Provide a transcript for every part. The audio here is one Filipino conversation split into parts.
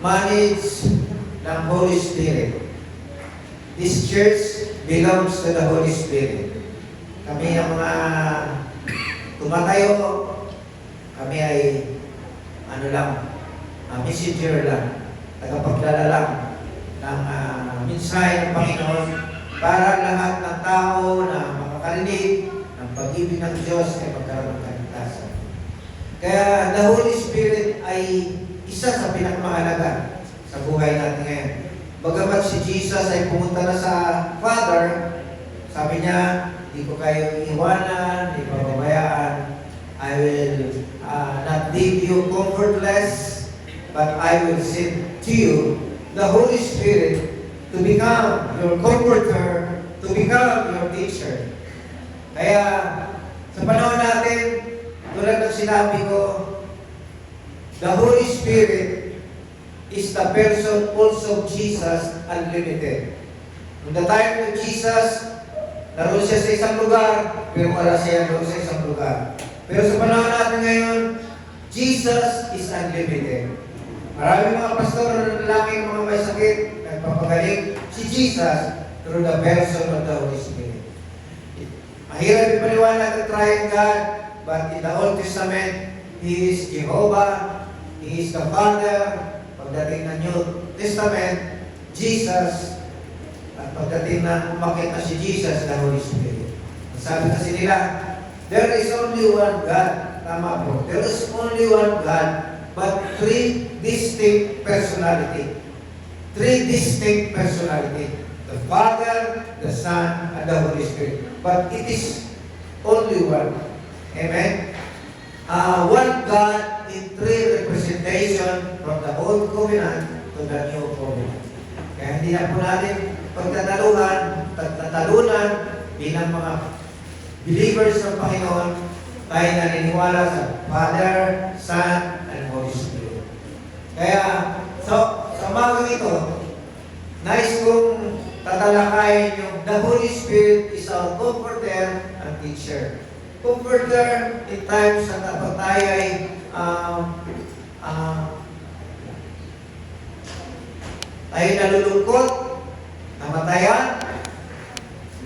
manage ng Holy Spirit. This church belongs to the Holy Spirit. Kami ang mga tumatayo, kami ay messenger lang, tagapagdala lang ng mensahe ng Panginoon para lahat ng tao na makakarinig ng pag-ibig ng Diyos ay magkaroon ng kaligtasan. Kaya the Holy Spirit ay isa sa pinakamahalaga sa buhay natin ngayon. Bagamat si Jesus ay pumunta na sa Father, sabi niya, di ko kayo iiwanan, di ko pababayaan. I will not leave you comfortless, but I will send to you the Holy Spirit to become your comforter, to become your teacher. Kaya sa panahon natin, tulad ng sinabi ko, the Holy Spirit is the person also of Jesus unlimited. Nung the time of Jesus, naroon siya sa isang lugar, pero wala siya naroon sa isang lugar. Pero sa panahon natin ngayon, Jesus is unlimited. Maraming mga pastor na lalaking mga may sakit, nagpapagaling si Jesus through the person of the Holy Spirit. Mahirap ipaliwanag ang triune God, but in the Old Testament, He is Jehovah, He is the Father. Pagdating ng New Testament, Jesus, at pagdating na umakit na si Jesus, the Holy Spirit. Sabi kasi nila, there is only one God. Tama po. There is only one God, but three distinct personality. Three distinct personality. The Father, the Son, and the Holy Spirit. But it is only one. Amen? One God in three representation from the Old Covenant to the New Covenant. Kaya hindi na po natin pagtatalunan bilang mga believers ng Panginoon, tayo naniniwala sa Father, Son, and Holy Spirit. Kaya, sa umagang ito, nais kong tatalakayin yung the Holy Spirit is our comforter and teacher. Comforter in times na kapag tayo ay tayo nalulungkot, namatayan.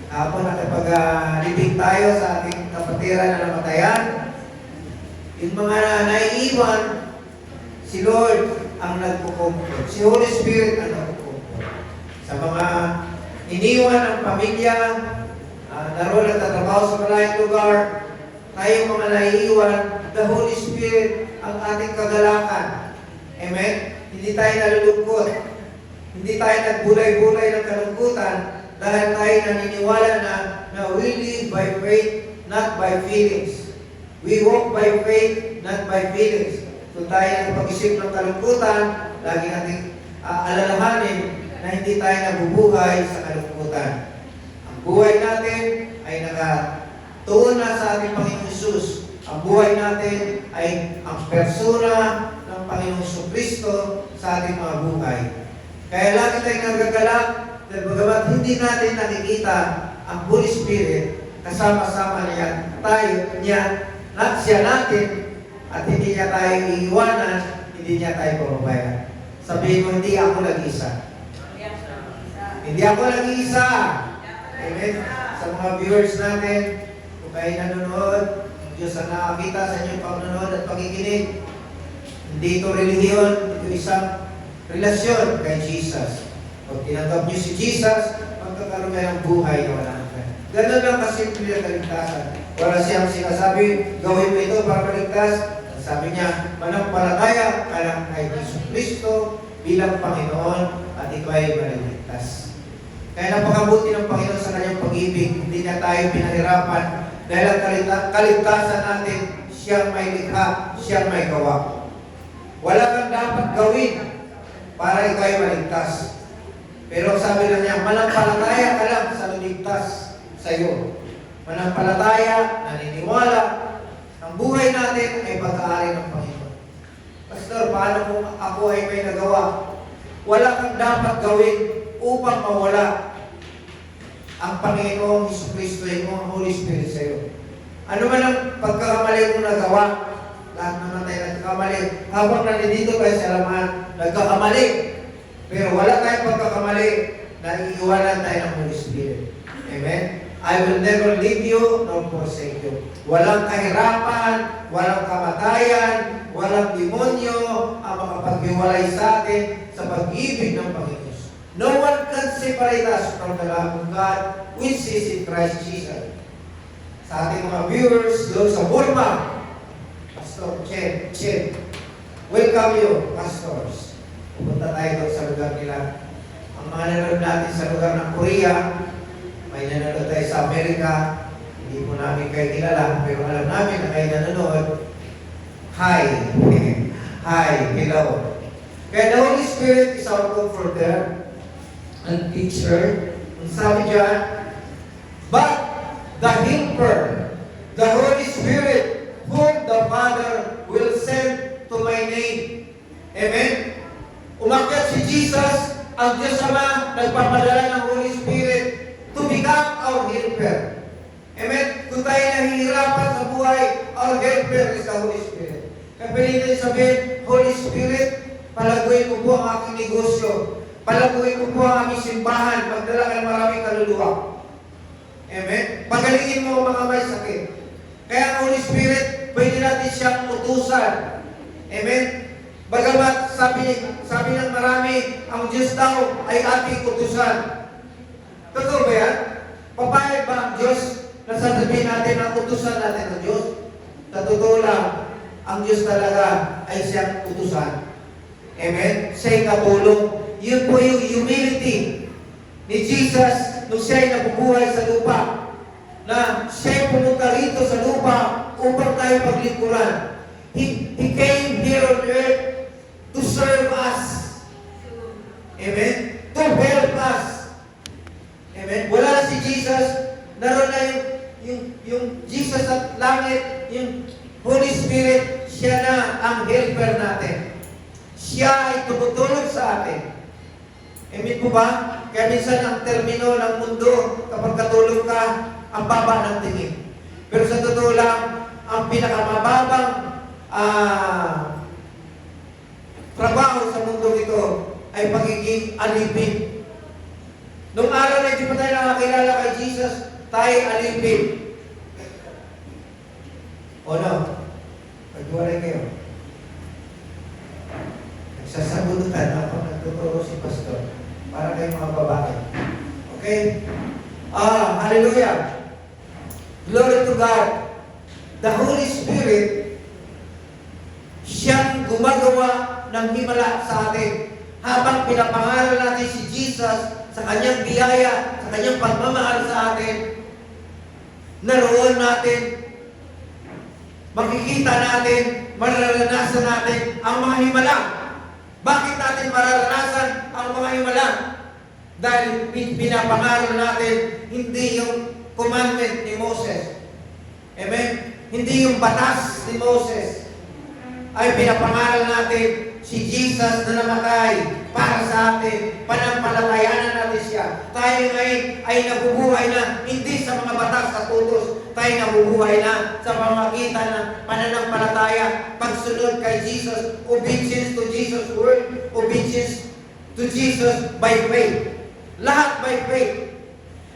Ako nakapag-libing tayo sa ating kapatiran na namatayan. Yung mga naiiwan, si Lord ang nagpo-comfort. Si Holy Spirit ang nagpo-comfort. Sa mga iniwan ng pamilya, naroon nagtatrabaho sa malayong lugar, tayo mga naiiwan, the Holy Spirit ang ating kagalakan. Amen? Hindi tayo nalulungkot. Hindi tayo nagbulay-bulay ng kalungkutan dahil tayo naniniwala na we live by faith, not by feelings. We walk by faith, not by feelings. Kung tayo nagpag-isip ng kalungkutan, lagi nating alalahanin na hindi tayo nabubuhay sa kalungkutan. Ang buhay natin ay nakatuon na sa ating Panginoon Jesus. Ang buhay natin ay ang persona ng Panginoong Kristo sa ating mga buhay. Kaya lagi tayong nagagalak dahil bagamat hindi natin nakikita ang Holy Spirit, kasama-sama niya, siya natin, at hindi niya tayo iiwanan, hindi niya tayo pababayaan. Sabihin mo, hindi ako nag-isa. Hindi ako nag-isa. Amen. Sa mga viewers natin, kung kayo nanonood, Diyos ang nakakita sa inyong pagnonood at pakikinig. Hindi ito relihiyon, ito isang relasyon kay Jesus. Pag tinanggap niyo si Jesus, magkakaroon kayo ng buhay na walang hanggan. Ganun lang kasimple ang kaligtasan. Wala siyang sinasabi, gawin mo ito para maligtas. Sabi niya, manampalataya ka lang kay Kristo bilang Panginoon at ikaw ay maligtas. Kaya napakabuti ng Panginoon sa kanyang pag-ibig. Hindi niya tayo pinahirapan dahil ang kaligtasan natin, siyang may likha, siyang may gawa. Wala kang dapat gawin para ikaw ay maligtas. Pero sabi na niya, manampalataya ka lang sa luligtas sa iyo. Manampalataya, naniniwala, ang buhay natin ay pag-aari ng Panginoon. Pastor, paano kung ako ay may nagawa? Wala kang dapat gawin upang mawala ang Panginoong Jesucristo ay ang Holy Spirit sa iyo. Ano man ang pagkakamali mong nagawa, lahat naman tayo nagkakamali. Habang nandito kayo sa alaman, nagkakamali. Pero wala tayong pagkakamali na iiwanan tayo ng Holy Spirit. Amen? I will never leave you nor forsake you. Walang kahirapan, walang kamatayan, walang demonyo ang makapaghiwalay sa atin sa pag-ibig ng Panginoon. No one can separate us from the love of God which is in Christ Jesus. Sa ating mga viewers doon sa Burma, Pastor Chen, welcome you, pastors. Pupunta tayo doon sa lugar nila. Ang mga nanonood natin sa lugar ng Korea, may nanonood tayo sa Amerika, hindi po namin kayo kilala, pero alam namin na kayo nanonood. Hi! Hi! Hello! Kaya the Holy Spirit is our comforter and teacher. Ang sabi dyan, but the Helper, the Holy Spirit, whom the Father will send to my name. Amen? Umakyat si Jesus, ang Diyos Ama, nagpapadala ng Holy Spirit to become our helper. Amen? Kung tayo nahihirapan sa buhay, our helper is the Holy Spirit. Kaya pwede natin sabihin, Holy Spirit, palaguin mo po ang aking negosyo. Palaguin mo po ang aming simbahan. Magdala ka ng maraming kaluluwa. Amen? Pagalingin mo ang mga may sakit. Kaya ang Holy Spirit, pwede natin siyang utusan. Amen? Bagamat sabi ng marami, ang Diyos daw ay ating utusan. Totoo ba yan? Papayag ba ang Diyos na sasabihin natin ang utusan natin ng Diyos? Sa totoo lang, ang Diyos talaga ay siyang utusan. Amen? Siya'y katulong. Yun po yung humility ni Jesus nung siya'y nabubuhay sa lupa. Na siya'y pumunta rito sa lupa upang tayo paglingkuran. He came here on earth to serve us. Amen? To help us. Amen? Wala na si Jesus. Naroon na yung Jesus at langit, yung Holy Spirit, siya na ang helper natin. Siya ay tumutulong sa atin. Amen po ba? Kaya minsan ang termino ng mundo, kapag katulong ka, ang baba ng tingin. Pero sa totoo lang, ang pinakamababang trabaho sa mundo ito ay pagiging alipin. Nung araw na hindi pa tayo nakakilala kay Jesus, tayo alipin. O no? Pagwalay kayo. Nagsasagutan ako, nagtuturo si Pastor para kayong mga babae. Okay? Hallelujah! Glory to God! The Holy Spirit, siyang gumagawa ng himala sa atin. Habang pinapangaral natin si Jesus sa kanyang biyaya, sa kanyang pagmamahal sa atin, naroon natin, makikita natin, mararanasan natin ang mga himala. Bakit natin mararanasan ang mga himala? Dahil pinapangaral natin hindi yung commandment ni Moses. Amen? Hindi yung batas ni Moses. Ay pinapangaral natin si Jesus na namatay para sa atin. Panampalatayanan natin siya. Tayo ngayon ay nabubuhay na hindi sa mga batas at utos. Tayo nabubuhay na sa pamamagitan ng pananampalataya, pagsunod kay Jesus, obedience to Jesus' word, obedience to Jesus by faith. Lahat by faith.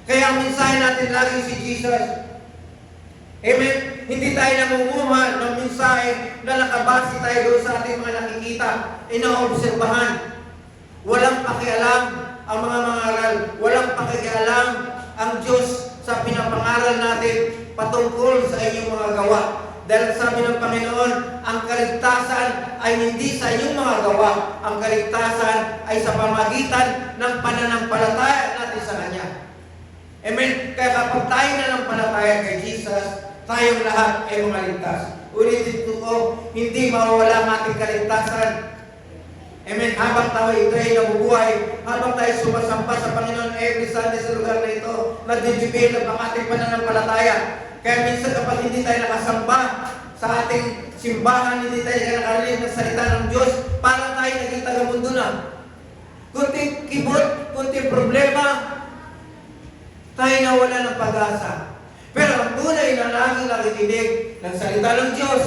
Kaya ang mensahe natin lagi si Jesus. Amen? Hindi tayo namumuha ng mensahe na nakabase tayo doon sa ating mga nakikita, inaobserbahan. Walang pakialam ang mga mangaral. Walang pakialam ang Diyos sa pinapangaral natin patungkol sa inyong mga gawa. Dahil sabi ng Panginoon, ang kaligtasan ay hindi sa inyong mga gawa. Ang kaligtasan ay sa pamagitan ng pananampalataya natin sa Kanya. Amen? Kaya kapag tayo nanampalataya kay Jesus, tayong lahat ay mga ligtas. Ulitin ko, hindi mawawala ang ating kaligtasan. Amen? Habang tayo ito ay nabubuhay, habang tayo sumasamba sa Panginoon every Sunday sa lugar na ito, nag-develop ang ating pananampalataya. Kaya minsan kapag hindi tayo nakasamba sa ating simbahan, hindi tayo nakarinig ng salita ng Diyos, parang tayo naging taga-mundo na. Kunting kibot, kunting problema, tayo nawala ng pag-asa. Pero ang tunay na laging nakikinig ng salita ng Diyos,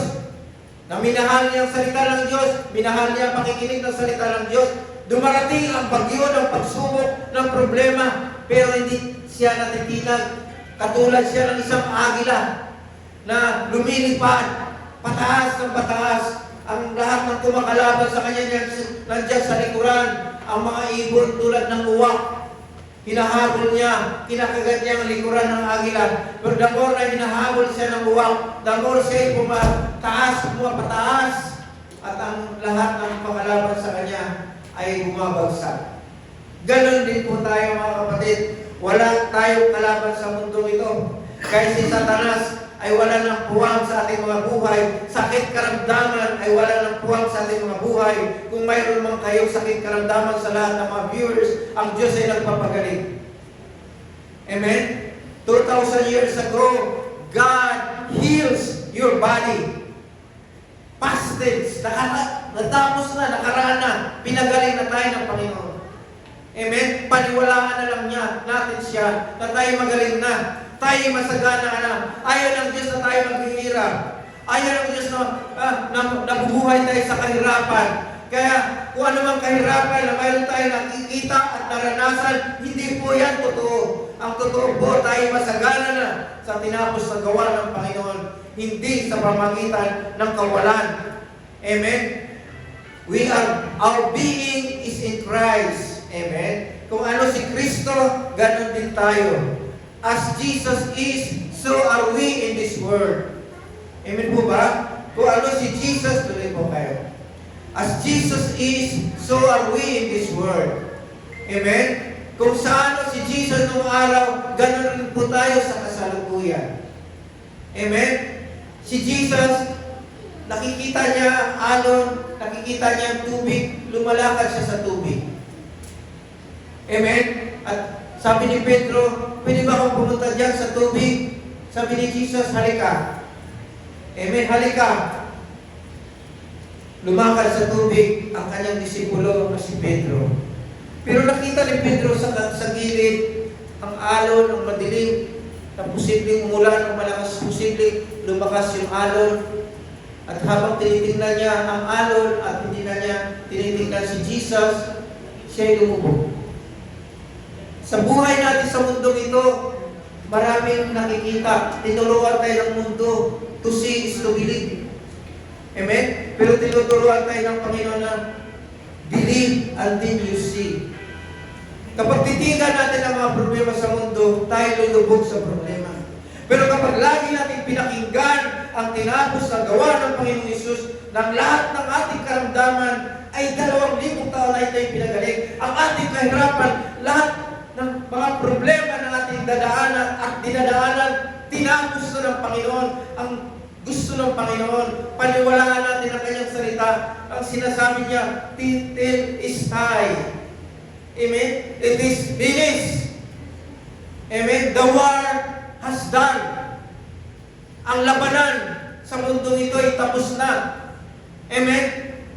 na minahal niya ang salita ng Diyos, minahal niya ang pakikinig ng salita ng Diyos. Dumarating ang bagyo ng pagsubok, ng problema, pero hindi siya natitinag. Katulad siya ng isang agila na lumilipad, pataas ng pataas. Ang lahat ng kumakalaban sa kanya nandiyan sa likuran. Ang mga ibon tulad ng uwak, hinahabol niya, kinakagat niya ang likuran ng agila. Pero the more na hinahabol siya ng uwak, the more siya pumapataas, at ang lahat ng pakalaban sa kanya ay bumabagsak. Ganon din po tayo mga kapatid. Wala tayong kalaban sa mundo ito. Kahit si Satanas ay wala ng puwang sa ating mga buhay. Sakit karamdaman ay wala ng puwang sa ating mga buhay. Kung mayroon man kayong sakit karamdaman sa lahat ng mga viewers, ang Diyos ay nagpapagaling. Amen? 2,000 years ago, God heals your body. Past tense, natapos na, nakaraan na, pinagaling na tayo ng Panginoon. Amen? Paniwalaan na lang natin siya na tayo magaling na. Tayo masagana na. Ayaw ng Diyos na tayo maghihirap. Ayaw ng Diyos na nabubuhay tayo sa kahirapan. Kaya kung ano mang kahirapan na mayroon tayo nakikita at naranasan, hindi po yan totoo. Ang totoo po, tayo masagana na sa tinapos na gawa ng Panginoon. Hindi sa pamagitan ng kawalan. Amen? Our being is in Christ. Amen? Kung ano si Kristo, ganun din tayo. As Jesus is, so are we in this world. Amen po ba? Kung ano si Jesus, tuloy po kayo. As Jesus is, so are we in this world. Amen? Kung saan si Jesus noong araw, ganun rin po tayo sa kasalukuyan. Amen? Si Jesus, nakikita niya ang alon, nakikita niya ang tubig, lumalakad siya sa tubig. Amen? At sabi ni Pedro, pwede ba akong pumunta dyan sa tubig? Sabi ni Jesus, halika. Amen, halika. Lumakad sa tubig ang kanyang disipulo na si Pedro. Pero nakita ni Pedro sa gilid ang alon, ang madilim, na posibleng umulan, ang malakas posibleng lumakas yung alon. At habang tinitingnan niya ang alon at hindi na niya tinitingnan si Jesus, siya'y lumubog. Sa buhay natin sa mundong ito, maraming nakikita. Tinuruan tayo ng mundo. To see is to believe. Amen? Pero tinuturuan tayo ng Panginoon na believe and then you see. Kapag titigan natin ang mga problema sa mundo, tayo lulubog sa problema. Pero kapag lagi natin pinakinggan ang tinapos na gawa ng Panginoong Hesus, ng lahat ng ating karamdaman ay 2,000 taon na ito'y pinagaling. Ang ating kahirapan, lahat ng mga problema ng ating dadaanan at dinadaanan, tinapos na ng Panginoon. Ang gusto ng Panginoon, paniwalaan natin ang kanyang salita. Ang sinasabi niya, titil is high. Amen? It is finished. Amen? The war has done. Ang labanan sa mundong ito ay tapos na. Amen?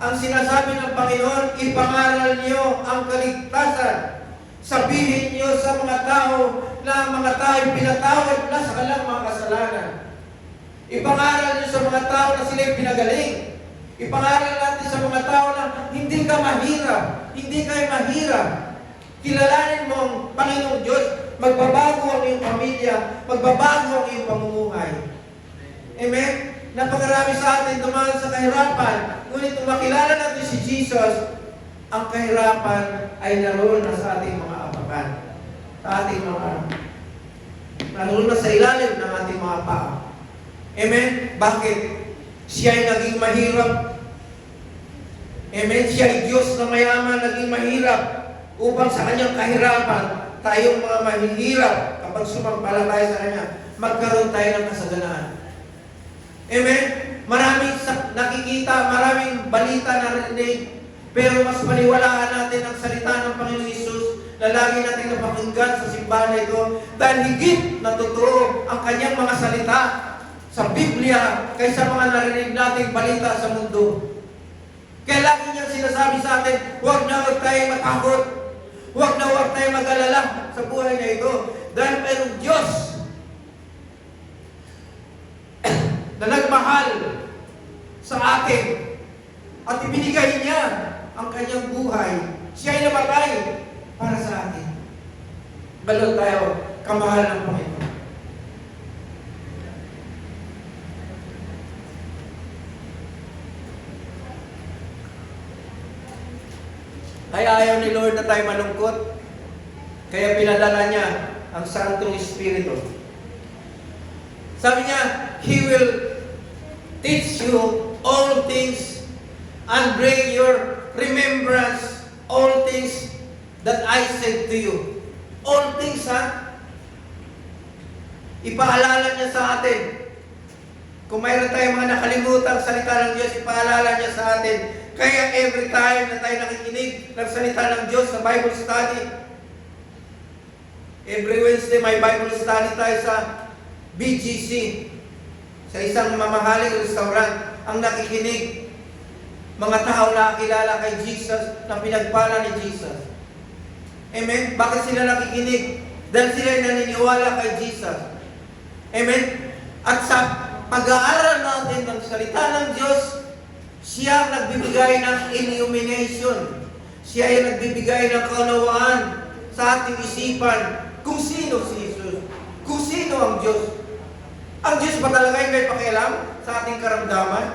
Ang sinasabi ng Panginoon, ipangaral niyo ang kaligtasan. Sabihin niyo sa mga tao na mga tao ay pinatawad na sa kanilang mga kasalanan. Ipangaral niyo sa mga tao na sila ay pinagaling. Ipangaral natin sa mga tao na hindi ka mahirap, hindi kayo mahirap. Kilalanin mo ang Panginoong Diyos, magbabago ang iyong pamilya, magbabago ang iyong pamumuhay. Amen? Napakarami sa atin dumaan sa kahirapan, ngunit kung makilala natin si Jesus, ang kahirapan ay naroon na sa ating mga apakan. Sa ating mga, naroon na sa ilalim ng ating mga paa. Amen? Bakit? Siya ay naging mahirap. Amen? Siya ay Diyos na mayaman, naging mahirap upang sa kanyang kahirapan, tayong mga mahihirap, kapag sumampalataya sa Kanya, magkaroon tayo ng kasaganaan. Amen? Maraming nakikita, maraming balita na narinig, pero mas paniwalaan natin ang salita ng Panginoong Hesus na lagi natin napakinggan sa simbahan na ito dahil higit na totoo ang kanyang mga salita sa Biblia kaysa mga narinig nating balita sa mundo. Kaya lagi niyang sinasabi sa atin, huwag tayong matakot, huwag tayong mag-alala sa buhay na ito dahil mayroong Diyos na nagmahal sa atin. At ibinigay niya ang kanyang buhay. Siya ay namatay para sa atin. Balot tayo, kamahal ng Panginoon. Ay ayaw ni Lord na tayo malungkot. Kaya pinadala niya ang Santong Espiritu. Sabi niya, He will teach you all things and bring your remembrance all things that I said to you. All things, ha? Ipaalala niya sa atin. Kung mayroon tayong mga nakalimutang salita ng Diyos, ipaalala niya sa atin. Kaya every time na tayo nakikinig ng salita ng Diyos sa Bible study, every Wednesday may Bible study tayo sa BGC, sa isang mamahaling restaurant, ang nakikinig, mga tao na kilala kay Jesus, na pinagpala ni Jesus. Amen? Bakit sila nakikinig? Dahil sila naniniwala kay Jesus. Amen? At sa pag-aaral natin ng salita ng Diyos, siya ang nagbibigay ng illumination. Siya ay nagbibigay ng kaunawaan sa ating isipan kung sino si Jesus, kung sino ang Diyos. Ang Diyos ba talaga ay may pakialam sa ating karamdaman?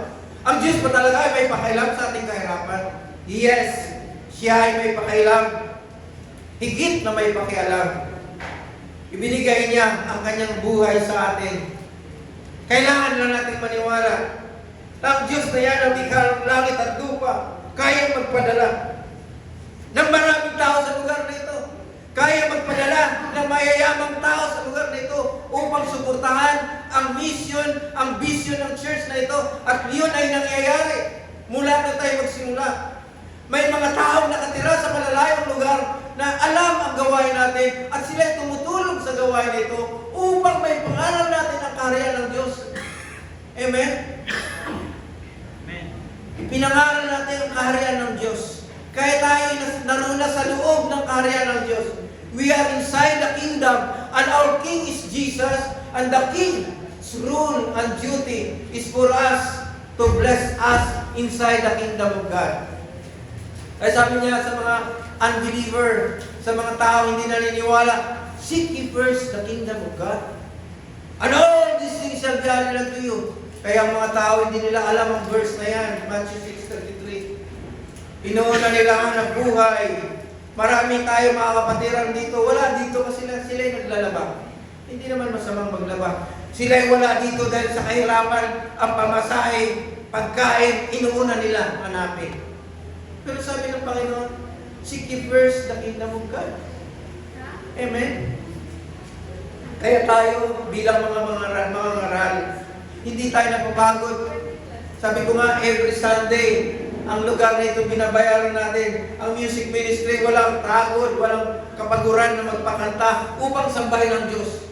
Ang Diyos ba talaga ay may pakialam sa ating kahirapan? Yes, siya ay may pakialam. Higit na may pakialam. Ibinigay niya ang kanyang buhay sa atin. Kailangan lang natin maniwala na ang Diyos na yan ang likha ng langit at lupa, kaya magpadala ng maraming tao sa lugar na ito. Kaya magpadala ng mayayamang tao sa lugar na ito upang suportahan ang mission, ang vision ng church na ito. At yun ay nangyayari mula na tayo magsimula. May mga taong nakatira sa malalayong lugar na alam ang gawain natin at sila ay tumutulong sa gawain na ito upang may pangalan natin ang kaharian ng Diyos. Amen? Pinangaral natin ang kaharian ng Diyos. Kaya tayo naroon na sa loob ng kaharian ng Diyos. We are inside the kingdom and our King is Jesus, and the King's rule and duty is for us to bless us inside the kingdom of God. Kaya sabi niya sa mga unbeliever, sa mga tao hindi naniniwala, seek ye first the kingdom of God, and all these things shall be added unto you. Kaya ang mga tao hindi nila alam ang verse na yan, Matthew 6:33. Inuuna nila ang buhay. Marami tayo mga kapatiran dito. Wala dito kasi sila'y naglalaba. Hindi naman masamang maglaba. Sila'y wala dito dahil sa kahirapan, ang pamasahe, pagkain, inuuna nila hanapin. Pero sabi ng Panginoon, seek ye first the kingdom of God. Amen? Kaya tayo bilang mga ngaral, hindi tayo napapagod. Sabi ko nga, every Sunday, ang lugar na ito binabayaran natin. Ang music ministry, walang tagod, walang kapaguran na magpakanta upang sambahin ang Diyos.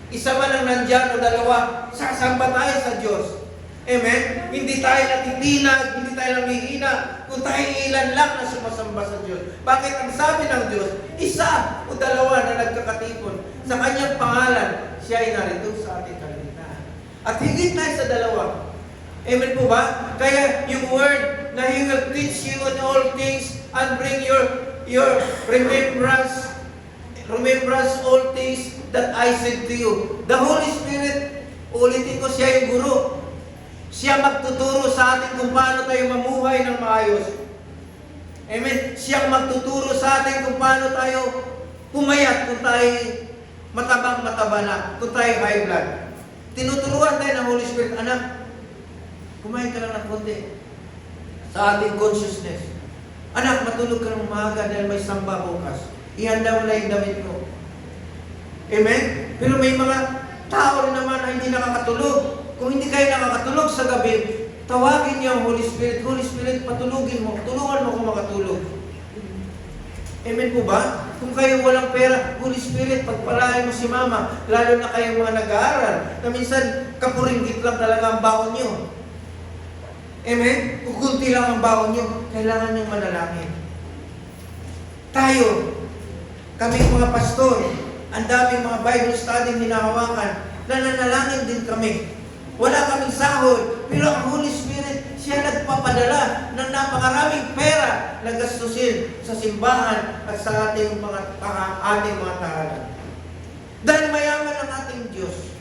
Isa man ang nandyan o dalawa, sasamba tayo sa Diyos. Amen? Hindi tayo natitinag, hindi tayo namihina, kung tayo ilan lang na sumasamba sa Diyos. Bakit ang sabi ng Diyos, isa o dalawa na nagkakatipon sa kanyang pangalan, siya ay narito sa ating kalimitan. At higit tayo sa dalawa. Amen po ba? Kaya yung word na He will teach you in all things and bring your remembrance all things that I said to you. The Holy Spirit, ulitin ko, siya yung guro. Siya magtuturo sa atin kung paano tayo mamuhay ng maayos. Amen? Siya magtuturo sa atin kung paano tayo pumayat, kung tayo mataba na, kung tayo high blood. Tinuturuan tayo ng Holy Spirit, anak, kumain ka lang ng konti sa ating consciousness. Anak, matulog ka ng umaga dahil may samba bukas. Ihanda mo na yung damit mo. Amen? Pero may mga tao rin naman na hindi nakakatulog. Kung hindi kayo nakakatulog sa gabi, tawagin niyo ang Holy Spirit. Holy Spirit, patulugin mo. Tulungan mo kung makatulog. Amen po ba? Kung kayo walang pera, Holy Spirit, pagpalain mo si Mama, lalo na kayong mga nag-aaral, na minsan kapuringgit lang talaga ang baon niyo. Amen? Kukunti lang ang baon niyo, kailangan niyong manalangin. Tayo, kami mga pastor, ang daming mga Bible study hinahawakan, nananalangin din kami. Wala kaming sahod, pero ang Holy Spirit, siya nagpapadala ng napakaraming pera na gastusin sa simbahan at sa ating mga tahanan. Dahil mayaman ang ating Diyos.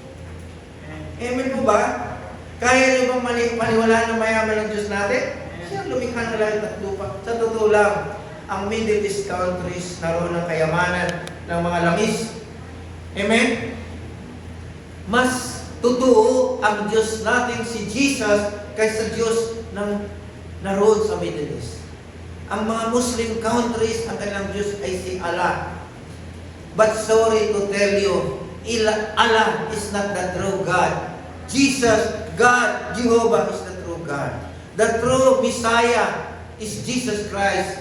Amen po ba? Kaya niyo bang paniwalaan na mayaman ang Diyos natin? Siya lumikha ng langit at lupa. Sa totoo lang, ang Middle East countries naroon ng kayamanan ng mga langis. Amen? Mas totoo ang Diyos natin si Jesus kaysa Diyos ng naroon sa Middle East. Ang mga Muslim countries, ang kanilang Diyos ay si Allah. But sorry to tell you, Allah is not the true God. Jesus, God, Jehovah is the true God. The true Messiah is Jesus Christ.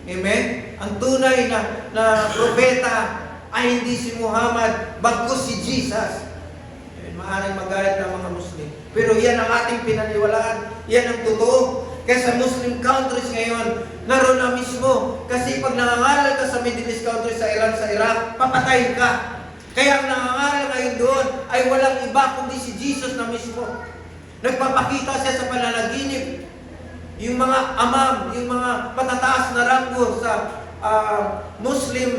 Amen? Ang tunay na propeta ay hindi si Muhammad, bagkus si Jesus. Maaaring magalit ng mga Muslim. Pero yan ang ating pinaniwalaan. Yan ang totoo. Kaya sa Muslim countries ngayon, naroon na mismo. Kasi pag nangangaral ka sa Middle East countries, sa Iran, sa Iraq, papatayin ka. Kaya ang nangangaral ngayon doon ay walang iba kundi si Jesus na mismo. Nagpapakita siya sa pananaginip. Yung mga amam, yung mga patataas na ranggo sa Muslim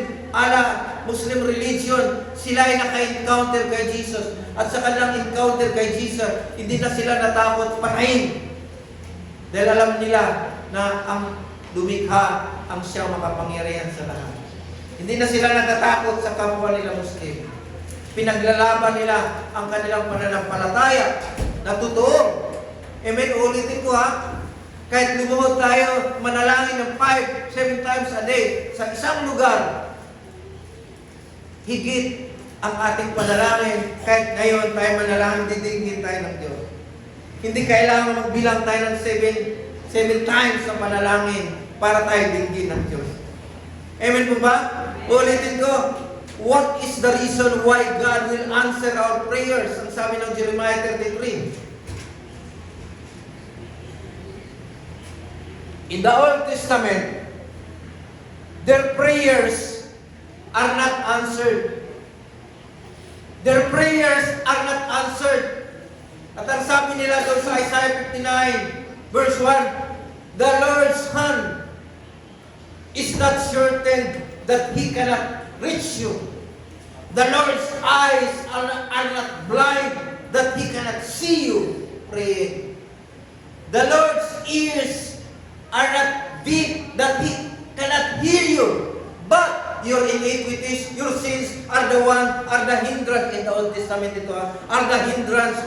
religion, sila ay naka-encounter kay Jesus. At sa kanilang encounter kay Jesus, hindi na sila natakot patayin. Dahil alam nila na ang lumikha ang siyang makapangyarihan sa lahat. Hindi na sila natatakot sa kapwa nila Muslim. Pinaglalaban nila ang kanilang pananampalataya na totoo. Amen, ulitin ko ha. Kahit lumuhod tayo, manalangin ng 5-7 times a day sa isang lugar, higit ang ating panalangin. Kahit ngayon tayo manalangin, didinggin tayo ng Diyos. Hindi kailangan magbilang tayo ng 7 times sa panalangin para tayo dinggin ng Diyos. Amen po ba? Ulitin ko, what is the reason why God will answer our prayers? Ang sabi ng Jeremiah 33. In the Old Testament, their prayers are not answered. Their prayers are not answered. At ang sabi nila doon sa Isaiah 59, verse 1, the Lord's hand is not certain that He cannot reach you. The Lord's eyes are not blind that He cannot see you praying. The Lord's ears are not deep that He cannot hear you. But your iniquities, your sins are the hindrance in the Old Testament ito, are the hindrance.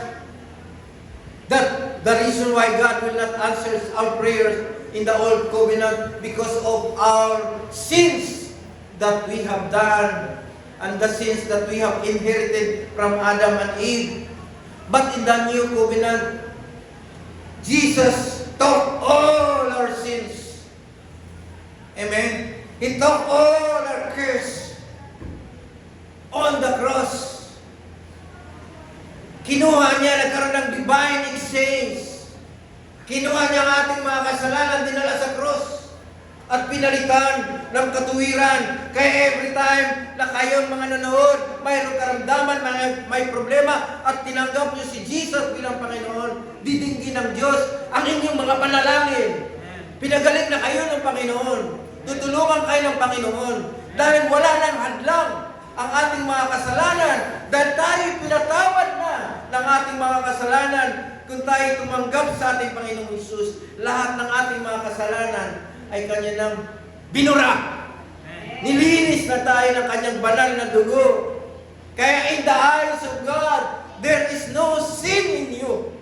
That the reason why God will not answer our prayers in the Old Covenant because of our sins that we have done and the sins that we have inherited from Adam and Eve. But in the New Covenant, Jesus took all our sins. Amen? He took all our curse on the cross. Kinuha niya, nagkaroon ng divine exchange. Kinuha niya ang ating mga kasalanan, dinala sa cross. At pinalitan ng katuwiran. Kaya every time na kayong mga nanood, mayroong karamdaman, may problema, at tinanggap niyo si Jesus bilang Panginoon, didinggin ng Diyos ang inyong mga panalangin. Pinagaling na kayo ng Panginoon. Tutulungan kayo ng Panginoon. Dahil wala nang hadlang ang ating mga kasalanan. Dahil tayo pinatawad na ng ating mga kasalanan. Kung tayo tumanggap sa ating Panginoong Hesus, lahat ng ating mga kasalanan ay Kanya nang binura. Nilinis na tayo ng Kanyang banal na dugo. Kaya in the eyes of God, there is no sin in you.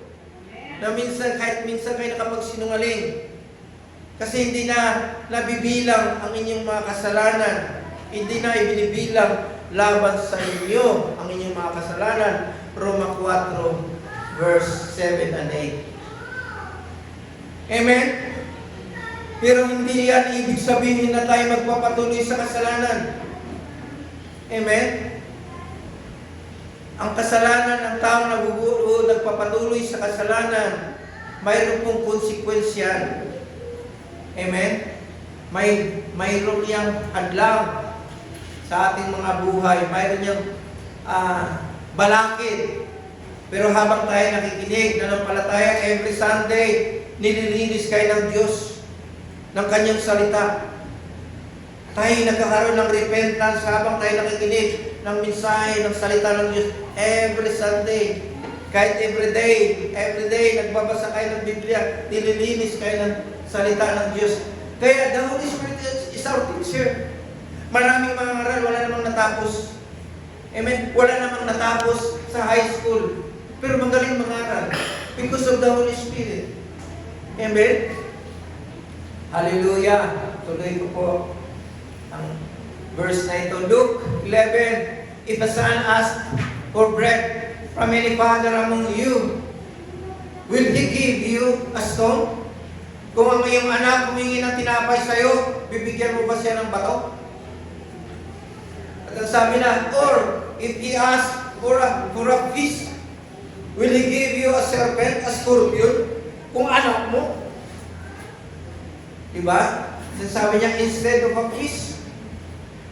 Na kahit minsan kayo nakapagsinungaling. Kasi hindi na nabibilang ang inyong mga kasalanan. Hindi na ibinibilang laban sa inyo ang inyong mga kasalanan. Roma 4, verse 7 and 8. Amen? Pero hindi yan ibig sabihin na tayo magpapatuloy sa kasalanan. Amen? Ang kasalanan ng taong nagpapatuloy sa kasalanan, mayroon pong konsekwensya. Amen? Mayroon niyang hadlang sa ating mga buhay. Mayroon niyang balakid. Pero habang tayo nakikinig, nanampalataya, every Sunday, nililinis kayo ng Diyos, ng Kanyang salita. Tayo nagkakaroon ng repentance habang tayo nakikinig ng mensahe, ng salita ng Diyos, every Sunday. Kahit every day, nagbabasa kayo ng Biblia, nililinis kayo ng salita ng Diyos. Kaya the Holy Spirit is our teacher. Maraming mga aral, wala namang natapos. Amen? Wala namang natapos sa high school. Pero magaling mangaral because of the Holy Spirit. Amen? Hallelujah. Tuloy ko po ang verse na ito. Luke 11, if a son asks for bread from any father among you, will he give you a stone? Kung ang iyong anak humingi ng tinapay sa iyo, bibigyan mo ba siya ng bato? At ang sabi na, or if he asks for a fish, will he give you a serpent, a scorpion? Kung anak mo. Diba? Sabi niya, instead of a fish.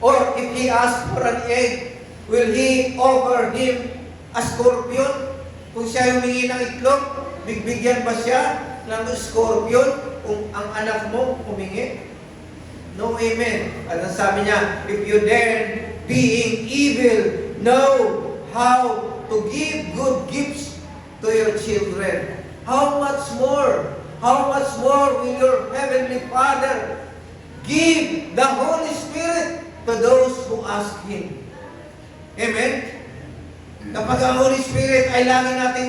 Or if he asks for an egg, will he offer him a scorpion? Kung siya humingi ng itlog, bibigyan ba siya ng scorpion kung ang anak mo humingi? No, amen. At ang sabi niya, if you then, being evil, know how to give good gifts to your children, how much more will your Heavenly Father give the Holy Spirit to those who ask Him? Amen? Kapag ang Holy Spirit ay lagi natin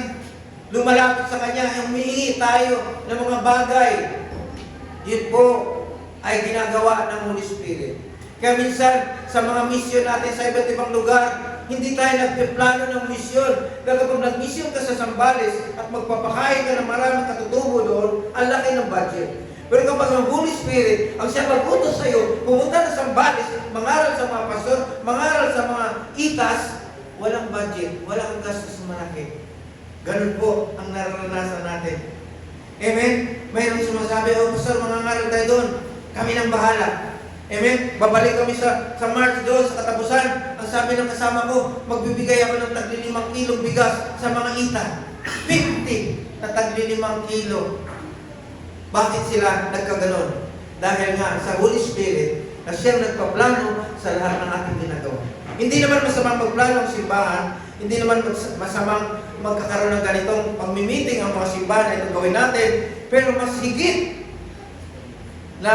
lumalapit sa Kanya, humihingi tayo ng mga bagay, yun po ay ginagawa ng Holy Spirit. Kaya minsan, sa mga misyon natin sa iba't ibang lugar, hindi tayo nagpiplano ng misyon. Dahil kapag nag-misyon ka sa Zambales at magpapakain ka ng maraming katutubo doon, ang laki ng budget. Pero kapag ang Holy Spirit, ang siya mag-utos sa iyo, pumunta na sa Zambales, mangaral sa mga pastor, mangaral sa mga itas, walang budget, walang gastos malaki. Ganun po ang nararanasan natin. Amen? Mayroong sumasabi, pastor, mangangaral tayo doon. Kami nang bahala. Amen? Babalik kami sa March doon, sa katapusan. Ang sabi ng kasama ko, magbibigay ako ng tagli 5 kilong bigas sa mga ita. 50 na tagli 5 kilo. Bakit sila nagkaganon? Dahil nga sa Holy Spirit na siyang nagpaplano sa lahat ng ating ginagawa. Hindi naman masamang magplano ang simbahan, hindi naman masamang magkakaroon ng ganitong pagmimiting ang mga simbahan na itong gawin natin, pero mas higit na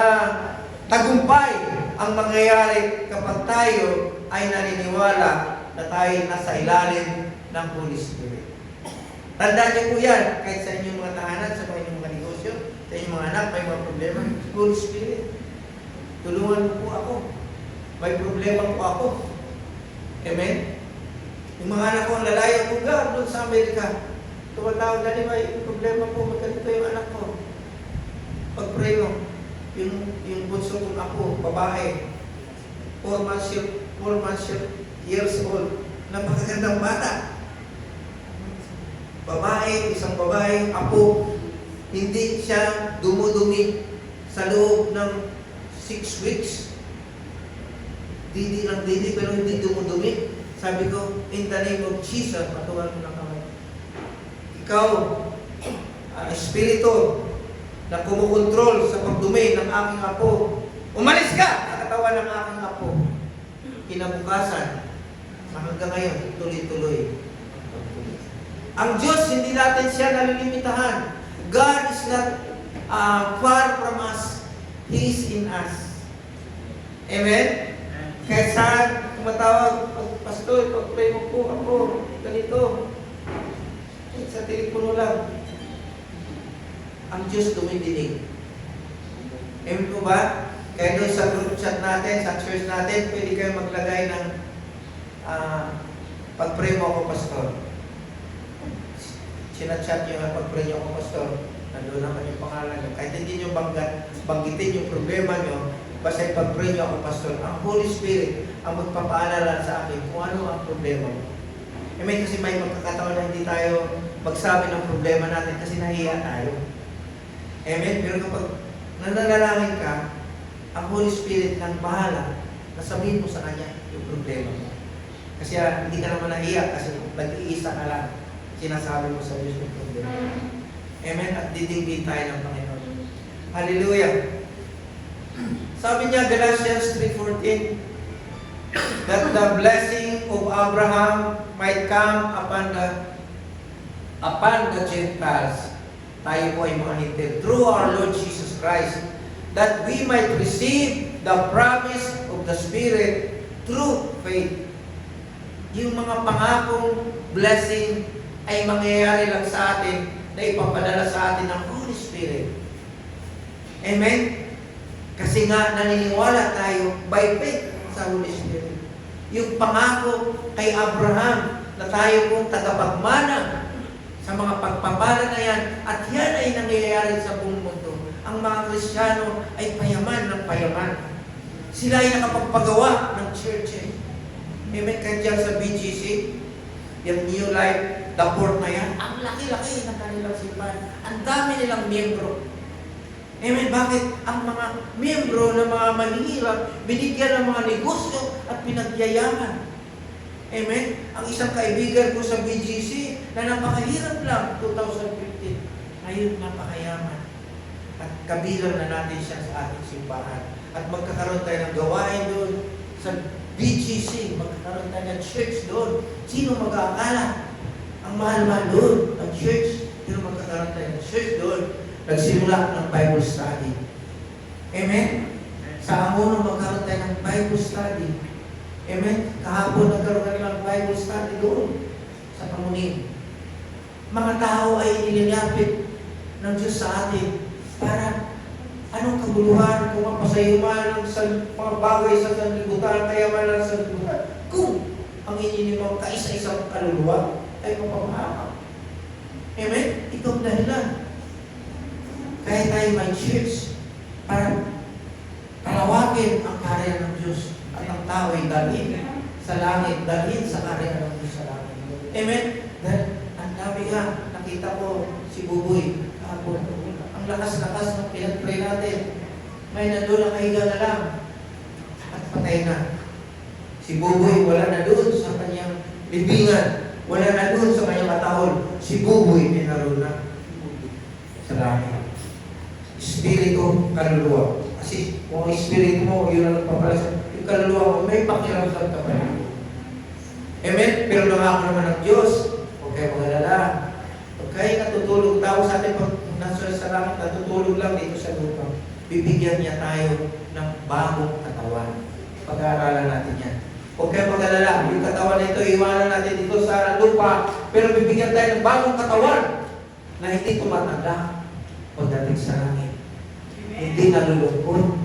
tagumpay ang mangyayari kapag tayo ay naniniwala na tayo nasa ilalim ng Holy Spirit. Tandaan niyo po yan, kahit sa inyong mga tahanan, sa inyong mga negosyo, sa inyong mga anak, may mga problema, Holy Spirit, tulungan mo po ako. May problema po ako. Amen? Yung mga anak ko ang lalayo po doon sa Amerika. Tumatawag na may problema po, magkalito yung anak ko. Pag-pray mo, yung bunso kong ako, babae, 4 years old, napakagandang bata. Babae, isang babae, apo, hindi siya dumudumi sa loob ng 6 weeks. Didi ng didi, pero hindi dumudumi. Sabi ko, in the name of Jesus, patuwan mo na kamay. Ikaw, espiritu, na kumukontrol sa pagdumi ng aking apo. Umalis ka sa katawan ng aking apo. Kinabukasan, hanggang ngayon, tuloy-tuloy. Ang Diyos, hindi natin siya nalilimitahan. God is not far from us. He is in us. Amen? Kaya saan tumatawag, pastor, pag-pray mo po ako, ganito. Sa telepono lang. Ang Diyos dumidinig. Amen po ba? Kaya doon sa group chat natin, sa church natin, pwede kayo maglagay ng pag-pray mo ako, pastor. Sinachat nyo nga pag-pray nyo ako, pastor. Nandun naman yung pangalan nyo. Kahit hindi nyo banggitin yung problema nyo, basta pag-pray nyo ako, pastor. Ang Holy Spirit ang magpapaalala sa akin kung ano ang problema mo. Amen? Kasi may magkakataon na hindi tayo magsabi ng problema natin kasi nahiya tayo. Amen? Pero kapag nananalangin ka, ang Holy Spirit nang bahala na sabihin mo sa Kanya yung problema mo. Kasi hindi ka naman nahiya kasi nag-iisa ka lang. sinasabi mo sa Diyos ng problema. Amen? At didigin tayo ng Panginoon. Hallelujah! Sabi niya, Galatians 3:14, that the blessing of Abraham might come upon the Gentiles. Tayo po ay mga hintil. Through our Lord Jesus Christ, that we might receive the promise of the Spirit through faith. Yung mga pangakong blessing ay mangyayari lang sa atin na ipapadala sa atin ng Holy Spirit. Amen? Kasi nga naniniwala tayo by faith sa Holy Spirit. Yung pangako kay Abraham na tayo pong tagapagmana sa mga pagpapala na yan, at yan ay nangyayari sa buong mundo. Ang mga Kristiyano ay payaman ng payaman. Sila ay nakapagpagawa ng church. Amen? Kaya dyan sa BGC, yung New Life, the port na yan, ang laki-laki ng kanilang simbahan. Ang dami nilang miyembro. Amen? Bakit? Ang mga miyembro ng mga manihirap, binigyan ng mga negosyo at pinagyayaman. Amen? Ang isang kaibigan ko sa BGC na napakahirap lang, 2015, ngayon napakayaman. At kabilang na natin siya sa ating simbahan. At magkakaroon tayo ng gawain doon sa BGC, magkakaroon tayo ng church doon. Sino mag-aakala? Ang mahal-mahal doon, ang church. Sino magkakaroon tayo ng church doon? Nagsimula ng Bible study. Amen? Sa Amuno, magkaroon tayo ng Bible study. Amen? Kahapon nagkaroon tayo ng Bible study doon sa Pamunin. Mga tao ay nilalapit ng Diyos sa atin para anong kaguluhan, kung mapasayuman sa mga bagay sa sanlibutan, kaya man lang sa sanlibutan, kung ang inyong kaisa-isang kaluluwa ay mapamahakap. Amen? Ito ang dahilan. Kaya tayo may church para palawakin ang karya ng Diyos at ang tao ay dalhin sa langit, dalhin sa karya ng Diyos sa langit. Amen? Dahil ang dami nga, nakita ko si Buboy kahapon. Ang lakas-lakas ng pinag-pray natin. May nandun ang kahiga na lang at patay na. Si Buboy wala na doon sa kanyang libingan. Wala na doon sa kanyang katahol. Si Buboy may naroon na sa langit. Espiritu, kaluluwa. Kasi kung ang espiritu mo, yun ang nagpapalasan. Yung kaluluwa mo, may pakiramdam ka pa rin. Amen? Pero nangako naman ng Diyos, huwag kayo mag-alala. Huwag kayo natutulog tao sa atin pag nasa sa langit, natutulog lang dito sa lupa. Bibigyan niya tayo ng bagong katawan. Pag-aaralan natin yan. Huwag kayo mag-alala. Yung katawan na ito, iwanan natin dito sa lupa. Pero bibigyan tayo ng bagong katawan na hindi tumatanda pagdating sa langit. Hindi nalulungkot,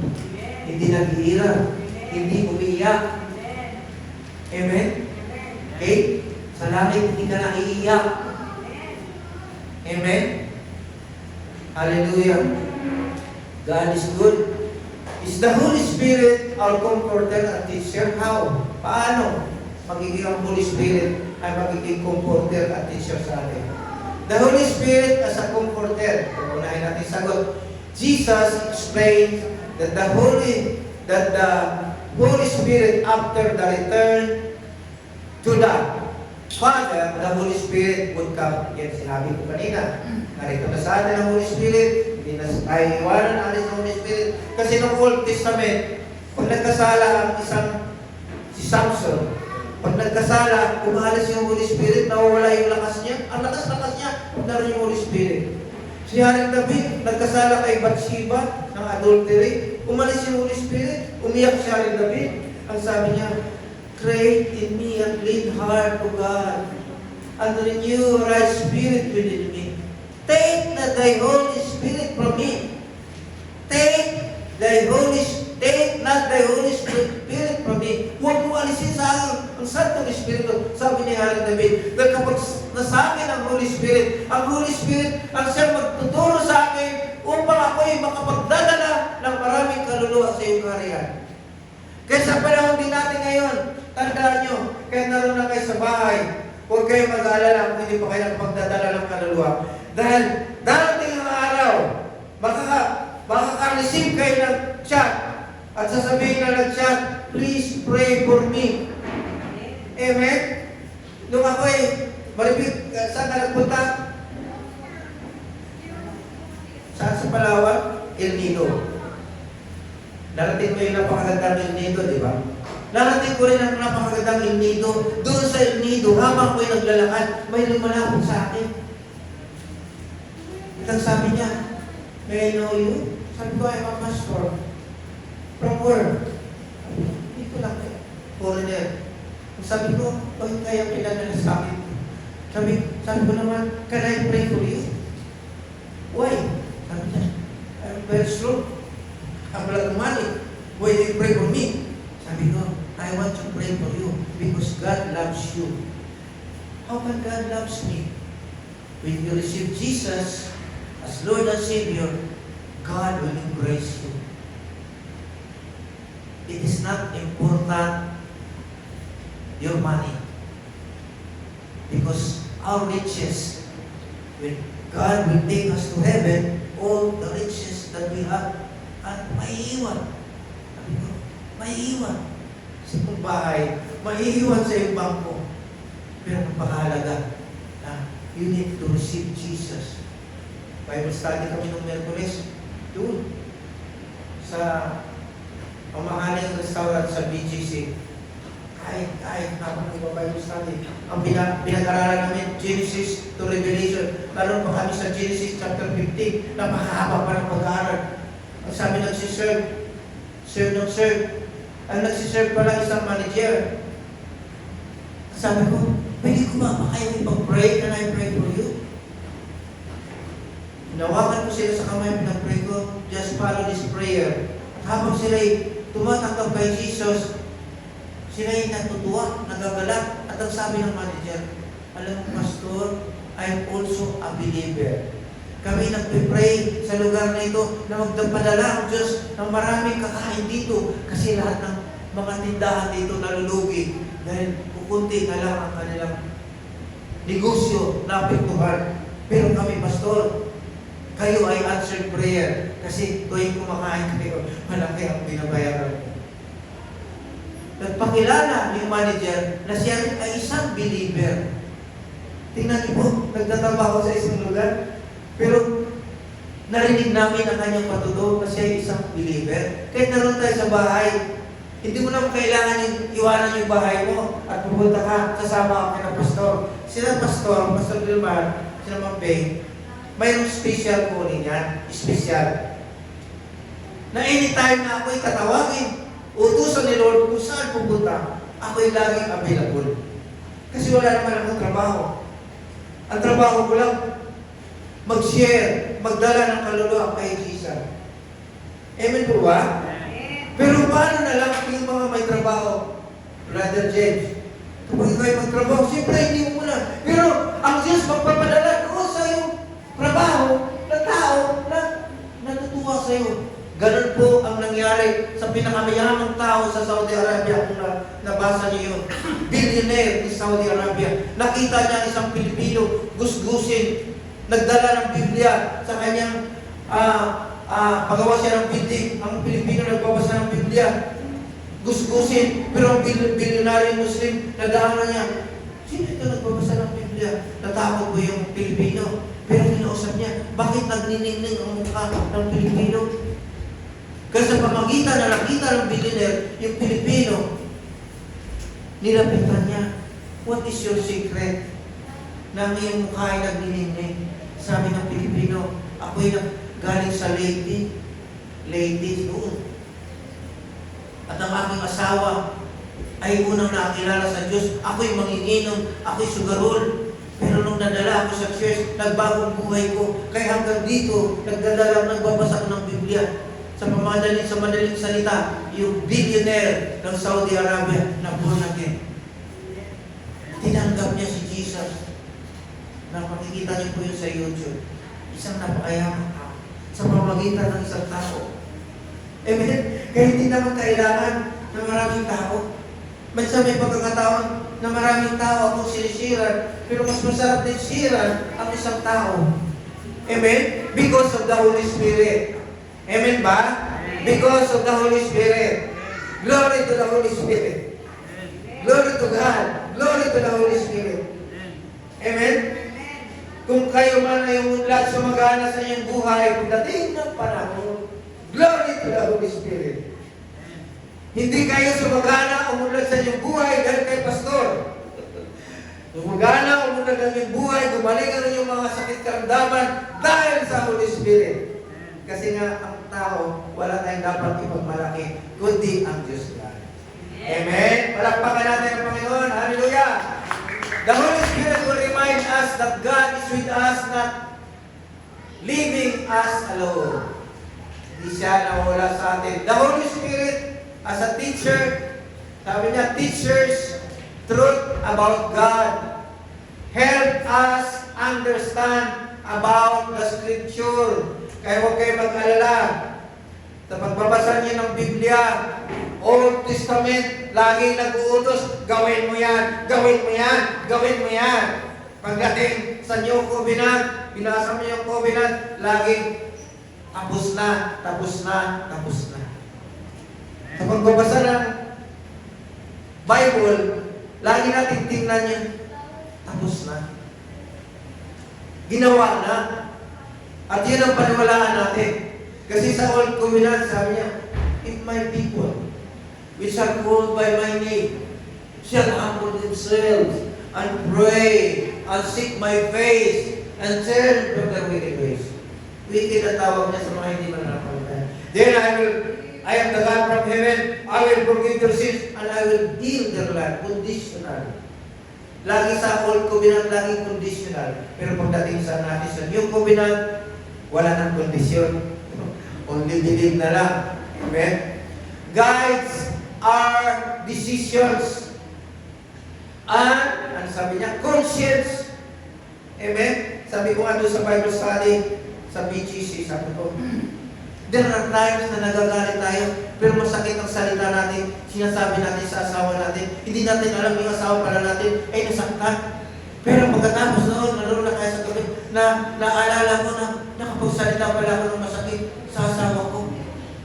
hindi naghihirap, hindi umiiyak. Amen? Okay? Sa langit, hindi ka naiiyak. Amen? Hallelujah. God is good. Is the Holy Spirit our comforter and teacher? How? Paano? Magiging ang Holy Spirit ay magiging comforter at teacher sa atin. The Holy Spirit as a comforter. Unahin natin sagot. Jesus explained that the Holy Spirit, after the return to the Father, the Holy Spirit would come. Yan sinabi ko kanina. Narito na sa atin ang Holy Spirit. Hindi na tayo iwanan natin sa Holy Spirit. Kasi noong Old Testament, pag nagkasala ang si Samson, pag nagkasala, umalis yung Holy Spirit, nawawala yung lakas niya. Ang lakas-lakas niya, naroon yung Holy Spirit. Si Haring David, nagkasala kay Bathsheba ng adultery. Umalis yung Holy Spirit, umiyak si Haring David. Ang sabi niya, create in me a clean heart, O God, and renew a right spirit within me. Take not thy Holy Spirit from me. Take not thy Holy Spirit from me. Huwag mo alisin sa akin ang Santong Espiritu. Sabi ni Haring David, dahil kapag nasa akin ang Holy Spirit ang siyang magtuturo sa akin upang ako'y makapagdadala ng maraming kaluluwa sa iyong kaharian. Kaya sa panahon din natin ngayon, tandaan nyo, kaya naroon na kayo sa bahay, huwag kayo mag-aalala kung hindi pa kayo nagpagdadala ng kaluluwa. Dahil darating ang araw, makaka-receive kayo ng chat at sasabihin na nag-chat, please pray for me. Amen? Nung ako'y maribig, saan ka napakagandang El Nido, di ba? Narating ko rin ang napakagandang El Nido. Doon sa El Nido, habang ko'y naglalakad, may lumalapit sa akin. At ang sabi niya, "May I know you?" Sabi ko, "I'm a pastor." "From where?" Hindi ko lang, foreigner. Sabi ko, "Bakit kaya pinadala sa akin?" Sabi ko naman, "Can I pray for you?" "Why?" Sabi niya, "I'm very strong. I'm like money. Why do you pray for me?" Sabi ko, "I want to pray for you because God loves you." "How can God loves me?" When you receive Jesus as Lord and Savior, God will embrace you. It is not important your money. Because our riches, when God will take us to heaven, all the riches that we have, at maiiwan. Sabi ko, maiiwan sa iyong bahay, maiiwan sa iyong bangko. Pero napakahalaga na you need to receive Jesus. Bible study kami ng Merkules, doon, sa pamahaling restaurant sa BGC. Kahit napakaiba Bible study. Ang pinag-aralan namin, Genesis to Revelation. Lalo pa kami sa Genesis chapter 15, napakahaba pa ng pag-aaral. Ang sabi nagsiserve, serve. Ang nagsiserve pala isang manager. Sabi ko, "Pwede ko ba kayo ipag-pray? Can I pray for you?" Nawakan ko sila sa kamay, pinag-pray ko, "Just follow this prayer." At habang sila'y tumatanggap kay Jesus, sila'y natutuwa, nagagalak. At ang sabi ng manager, "Alam mo, Pastor, I'm also a believer." Kami nagpipray sa lugar na ito na magpadala ang Diyos ng maraming kakain dito kasi lahat ng mga tindahan dito nalulugi dahil kukunti na lang ang kanilang negosyo na apektuhan. Pero kami, Pastor, kayo ay answered prayer kasi tuwing kumakain kayo, malaki ang binabayaran. Nagpakilala yung manager na siya ay isang believer. Tingnan niyo po, nagtatrabaho sa isang lugar, pero narinig namin ang kanyang patutuo na siya ay isang believer. Kahit naroon tayo sa bahay, hindi mo naman kailangan iwanan yung bahay mo at pupunta ka, kasama ka ng pastor. Sila Pastor Dilmar, sila Ma'am Beng, mayroong special po niyan, special. Na anytime na ako'y tatawagin, utusan ni Lord kung saan pupunta, ako'y laging available. Kasi wala naman akong trabaho. Ang trabaho ko lang, mag-share, magdala ng kaluluwa kay Jesus. Amen po ba? Pero paano na lang yung mga may trabaho? Brother James, kapag kayo magtrabaho, siyempre hindi mo muna. Pero ang Diyos magpapadala doon sa iyong trabaho na tao na natutuwa sa iyo. Ganun po ang nangyari sa pinakamayamang tao sa Saudi Arabia. Kung nabasa niyo yun, billionaire ni Saudi Arabia. Nakita niya isang Pilipino gusgusin, nagdala ng Biblia sa kanyang pagawa siya ng building. Ang Pilipino nagbabasa ng Biblia, gusgusin. Pero ang billionaire Muslim, nadaanan niya, "Sino ito nagbabasa ng Biblia?" Natakot po yung Pilipino. Pero kinausap niya, bakit nagniningning ang mukha ng Pilipino? Kasi sa pamagitan na nakita ng billionaire, yung Pilipino, nilapitan niya, "What is your secret?" Na ngayong mukha ay nagniningning. Sabi ng Pilipino, "Ako'y galing sa Leyte doon. At ang aking asawa ay unang nakilala sa Diyos. Ako'y manginginom, ako'y sugarol. Pero nung nadala ako sa church, nagbagong buhay ko. Kaya hanggang dito, nagbabasa ko ng Biblia." Sa madaling salita, yung billionaire ng Saudi Arabia na born again. Tinanggap niya si Jesus. Na makikita niyo po yun sa YouTube. Isang napakayamang tao. Sa pamagitan ng isang tao. Amen? Kaya hindi naman kailangan ng maraming tao. Minsan may pagkakataon na maraming tao akong sinisiran, pero mas masarap din siran ang isang tao. Amen? Because of the Holy Spirit. Amen ba? Because of the Holy Spirit. Glory to the Holy Spirit. Glory to God. Glory to the Holy Spirit. Amen? Kung kayo man ay umudlat sa magana sa inyong buhay, pagdating ng panahon, glory to the Holy Spirit. Hindi kayo sumagana umunlad sa inyong buhay dahil kay pastor. Sumagana umunlad ang inyong buhay, gumaling ang inyong mga sakit karamdaman dahil sa Holy Spirit. Kasi nga, ang tao, wala tayong dapat ipagmalaki, kundi ang Diyos God. Amen? Palakpakan natin ang Panginoon. Hallelujah! The Holy Spirit will remind us that God is with us, not leaving us alone. Hindi siya nawala sa atin. The Holy Spirit, as a teacher, sabi niya, teachers truth about God. Help us understand about the Scripture. Kaya huwag kayo mag-alala. Sa pagbabasa niyo ng Biblia, Old Testament, lagi nag-uutos, gawin mo yan, gawin mo yan, gawin mo yan. Pagdating sa New Covenant, binasa mo yung Covenant, laging tapos na, tapos na, tapos na. Sa pagbabasa ng Bible, lagi natin tingnan yan, tapos na. Ginawa na. At yun ang paniwalaan natin. Kasi sa Old Covenant, sabi niya, if my people, which are called by my name, shall humble themselves, and pray, and seek my face, and turn from their wicked ways. Wicked ang tawag niya sa mga hindi mananampalataya. Then I am the God from heaven, I will forgive their sins, and I will heal their land. Conditional. Lagi sa Old Covenant, lagi conditional. Pero pagdating sa natin sa New Covenant, wala nang kondisyon. Only believe na lang. Amen? Guides our decisions. And, ano sabi niya? Conscience. Amen? Sabi ko nga doon sa Bible study, sa BGC, sabi ko, there are times na nagagalit tayo, pero masakit ang salita natin, sinasabi natin sa asawa natin, hindi natin alam yung asawa pala natin, ay nasaktan. Pero pagkatapos noon, naroon na kayo sa gabi, na naalala ko na nakapagsalita pala ako ng masakit sa asawa ko.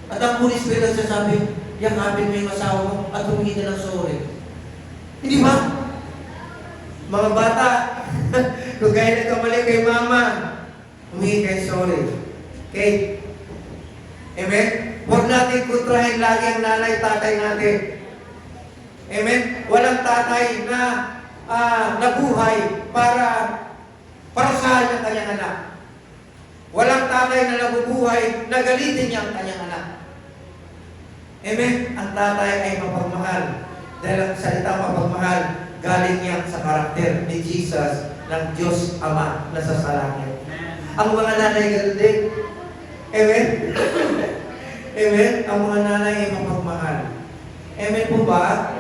At ang Holy Spirit nagsasabi, yakapin mo yung asawa mo at humingi na ng sorry. Hindi ba? Mga bata, kung kayo nagkamali kay mama, humingi kayo sorry. Okay? Amen? Huwag natin kontrahin lagi ang nanay, tatay natin. Amen? Walang tatay na nabuhay para parusahan ang kanyang anak. Walang tatay na nabubuhay na galitin niya ang kanyang anak. Amen? Ang tatay ay mapagmahal. Dahil ang salita mapagmahal, galing niya sa karakter ni Jesus ng Diyos Ama na sa langit. Ang mga nanay ganun din. Amen? Amen? Ang mga nanay ay mapagmahal. Amen po ba?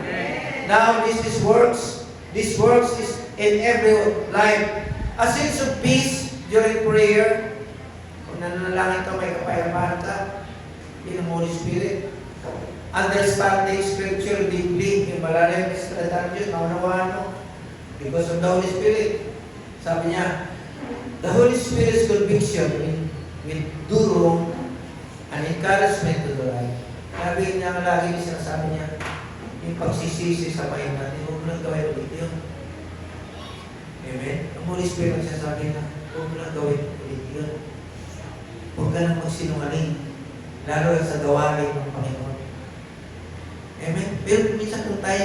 Now, this is works. This works is in every life. A sense of peace during prayer. Kung nananalangin ka, may kapayapaan ka. In the Holy Spirit. Understanding Scripture deeply. Yung malalim na salita ng Diyos, naunawaan mo. Because of the Holy Spirit. Sabi niya, the Holy Spirit's conviction will do wrong and encouragement to the right. Sabi niya, lagi sinasabi niya, yung pagsisisi sa mind natin, huwag mo lang gawin ulit yun. Amen? Ang Holy Spirit ang sinasabi na, huwag mo lang gawin ulit yun. Huwag ka lang magsinungaling, lalo sa gawain ng Panginoon. Amen? Pero minsan kung tayo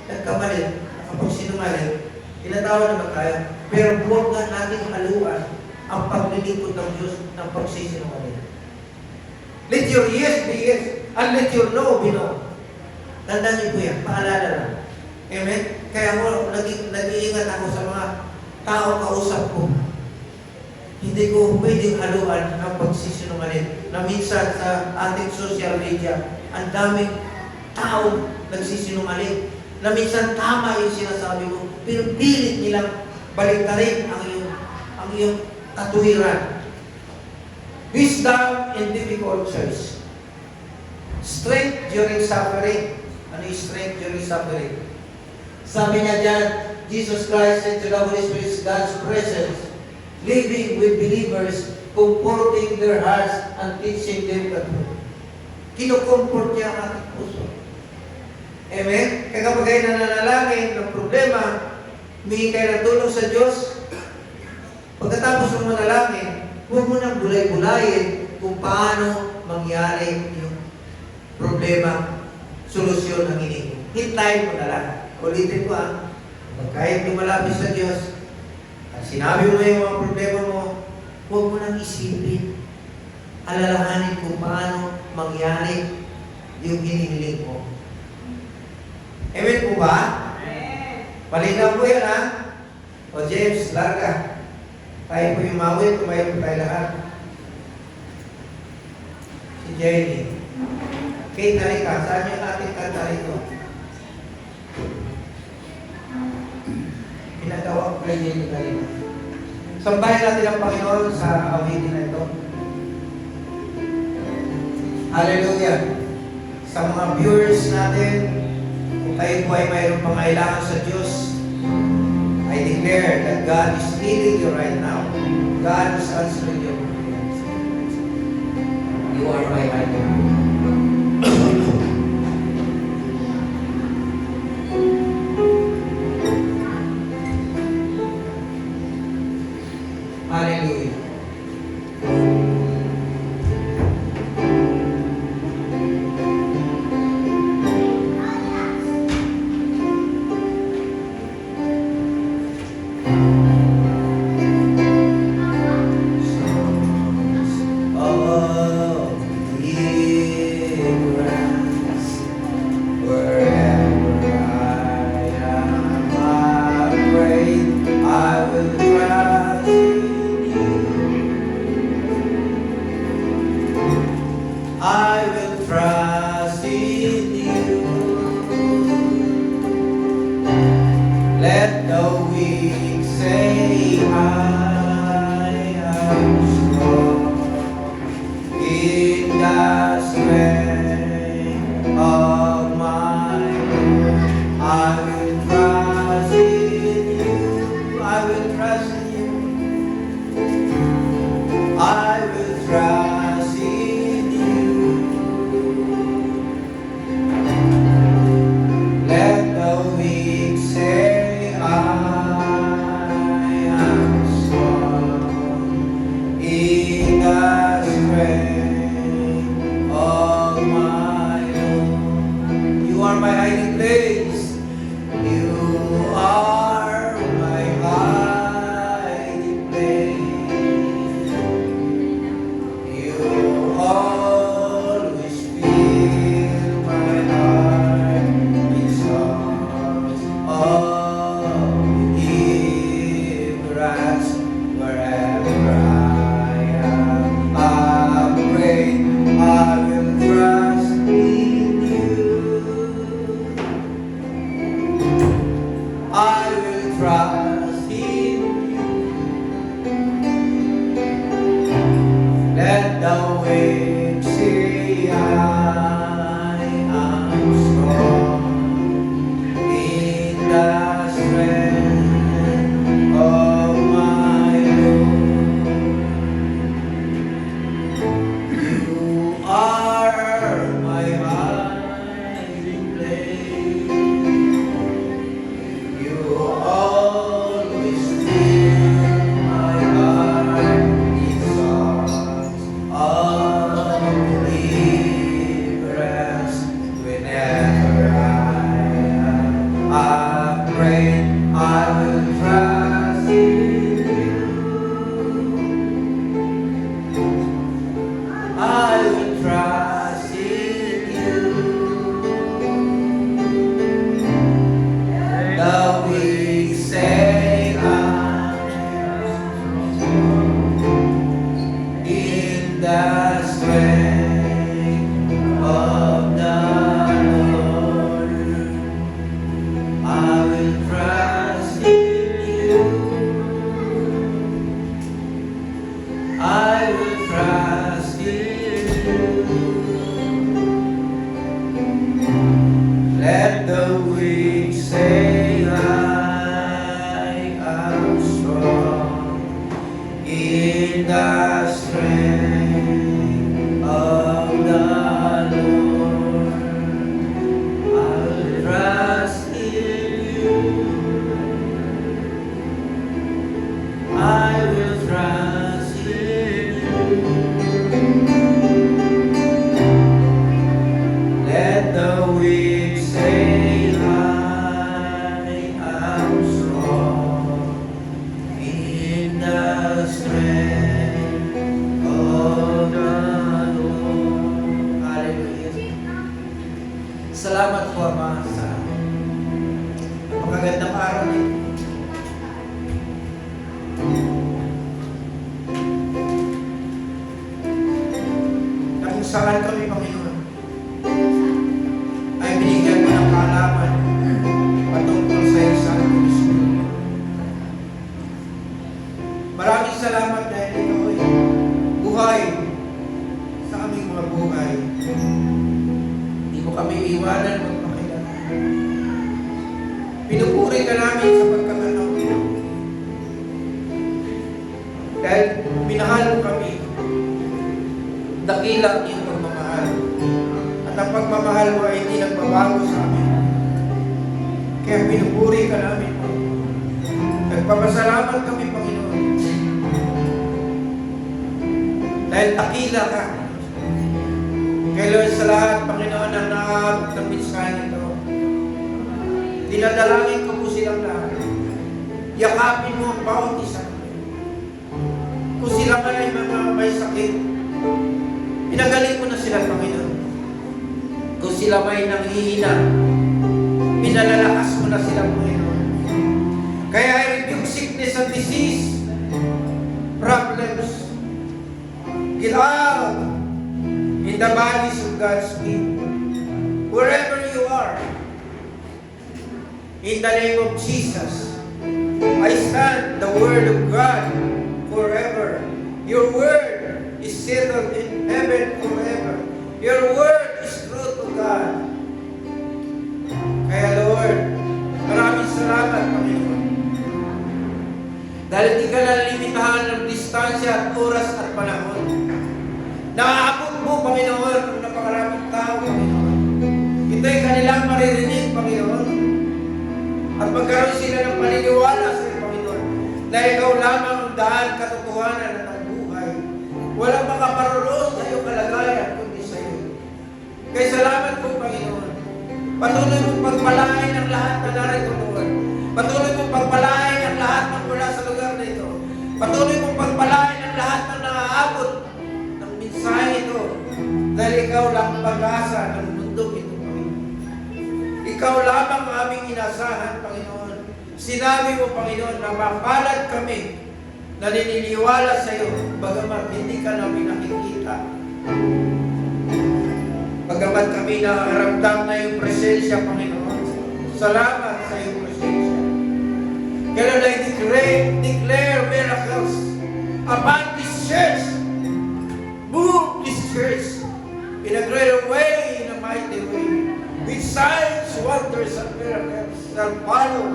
nagkamali, nakapagsinungaling, tinatawag naman tayo, pero huwag nga natin haluan ang paglilingkod ng Diyos ng pagsisinungaling. Let your yes be yes, and let your no be no. Tandaan niyo po yan, paalala lang. Amen? Kaya ako, nag-iingat ako sa mga tao kausap ko. Hindi ko pwedeng haluan ang pagsisinungaling na minsan sa ating social media, ang daming tao nagsisinungaling na minsan tama yung sinasabi mo, pero pilit nilang baliktarin ang iyong katuwiran. Wisdom in difficult choice. Strength during suffering. Ano yung strength during suffering? Sabi niya dyan, Jesus Christ said to the Holy Spirit, God's presence, living with believers, comforting their hearts and teaching them the truth. Kinukomport niya ang ating puso. Amen? Kaya kapag kayo nananalangin ng problema, humingi kayo ng tulong sa Diyos, pagkatapos ng manalangin, huwag mo nang bulay-bulayin kung paano mangyari yung problema. solusyon ang hiningi. Hintayin mo na lang. Ulitin ko kahit lumalapit sa Diyos, at sinabi mo yung mga problema mo, huwag mo nang isipin. Alalahanin kung paano mangyari yung hinihiling mo. Amen po ba? Malinaw po yan, O James, larga. Tayo po yung mawit, tumayo po tayo lahat. Si Jenny. Kate, halika. Saan yung ating kanta rito? Pinagawa ko kay Jenny kanina. Sambahin natin ang Panginoon sa awitin na ito. Hallelujah. Sa mga viewers natin, kung kayo po ay mayroong pangailangan sa Diyos, I declare that God is leading you right now. God is answering your prayers. You are my idol. Hallelujah. I will trust in you. Let the weak say I am strong in the strength of my Lord. I will trust in you. I will trust in you. I will trust in you. Let the weak say I am strong in the strength of my Lord. You are my hiding place. You are my hiding place. You always fill my heart with songs of deliverance. Wherever I am afraid, I will trust in you. Salamat po, Ama, sa magagandang araw nito. Na kung saan kami, Panginoon, ay binigyan mo ng kaalaman patungkol sa iyo, Santo Espiritu. Maraming salamat dahil ikaw ay buhay sa aming mga buhay. Hindi mo kami iwanan magpakailangan. Pinupuri ka namin sa pagkakataon. Dahil minahal mo kami, dakila ang iyong pagmamahal. At ang pagmamahal mo ay hindi nagbabago sa amin. Kaya pinupuri ka namin. Nagpapasalamat kami, Panginoon. Dahil dakila ka. Kaya Lord, sa lahat, Panginoon, na naabot ng mensahe ito, dinadalangin ko po silang lahat. Yakapin mo ang bawat isa. Kung sila man ay mga may sakit, pinagaling mo na sila, Panginoon. Kung sila may nanghihina, pinalalakas mo na sila, Panginoon. Kaya I rebuke sickness and disease, problems. Get out in the bodies of God's people. Wherever you are, in the name of Jesus, I stand the word of God forever. Your word is settled in heaven forever. Your word is true to God. Kaya Lord, maraming salamat, Panginoon. Dahil di ka nalimitahan ng distansya at oras at panahon. Naaabot mo, Panginoon, ang napakaraming tao, Panginoon. Ito'y kanilang maririnig, Panginoon. At magkaroon sila ng paniniwala sa iyo, Panginoon, na ikaw lamang ang daan, katotohanan at ang buhay. Walang makaparoon sa iyong kalagayan, kundi sa iyo. Kaya salamat po, Panginoon. Patuloy mong pagpalain ang lahat na narito, Lord. Patuloy mong pagpalain ang lahat ng mula sa lugar na ito. Patuloy mong pagpalain ang lahat ng naaabot ng mensahe ito. Dahil ikaw lang ang pag-asa ng mundo ito, Panginoon. Ikaw lamang ang aming inasahan, Panginoon. Sinabi mo, Panginoon, na mapalad kami na naniniwala sa iyo, bagamat hindi ka namin nakikita. Bagamat kami nakaramdam na iyong presensya, Panginoon. Salamat sa iyong presensya. Kaya I declare miracles upon this church. Move this church in a greater way, in a mighty way. With signs, wonders, and miracles that follow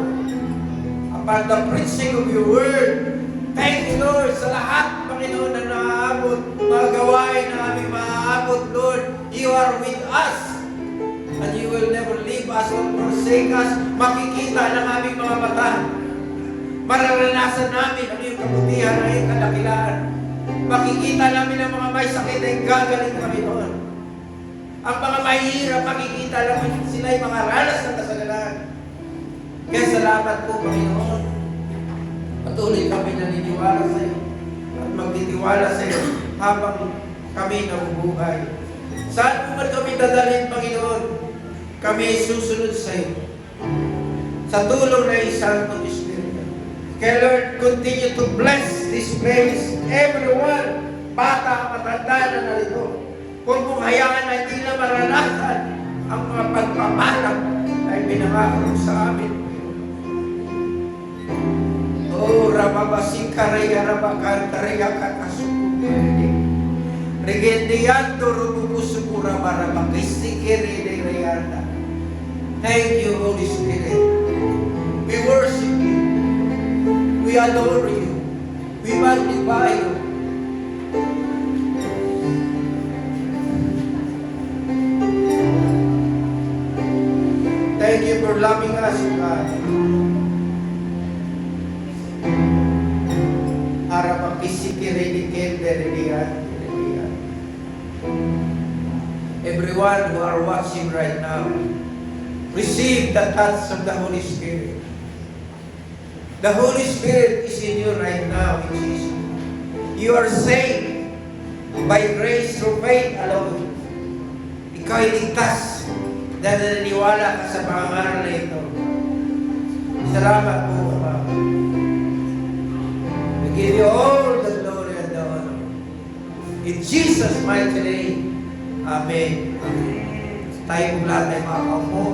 upon the preaching of your word. Thank you, Lord, sa lahat, Panginoon, na naaabot, mga gawain na aming maaabot, Lord. You are with us, and you will never leave us or forsake us. Makikita ng aming mga mata. Mararanasan namin ang iyong kabutihan, ang iyong kadakilaan. Makikita namin ang mga may sakit ay gagaling, Panginoon. Ang mga mahirap, makikita namin sila'y mga ranas ng kasalanan. Kaya salamat po, Panginoon. Patuloy kami naniniwala sa iyo at magtitiwala sa iyo habang kami nabubuhay. Saan mo man kami dadalhin, Panginoon, kami ay susunod sa iyo. Sa tulong na isang Espiritu. Kaya Lord, continue to bless this place, everyone, bata, matanda na narito. Huwag mong hayaan na hindi na maranasan ang mga pagpapalang na pinangako sa amin. Oh, Rababasing Karaya Rabakan Karaya Kakasukundi. Regendiando Rububusukura Marabakisi Kiride Rayanda. Thank you, Holy Spirit. We worship you. We adore you. We magnify you. Thank you for loving us, God. Everyone who are watching right now, receive the touch of the Holy Spirit. The Holy Spirit is in you right now in Jesus. You are saved by grace through faith alone. Ikaw ay ligtas dahil naniniwala ka sa pangangaral na ito. Salamat po, Papa. We give you all the glory and the honor. In Jesus' mighty name, Amen. Tayo po lahat ay makakaupo.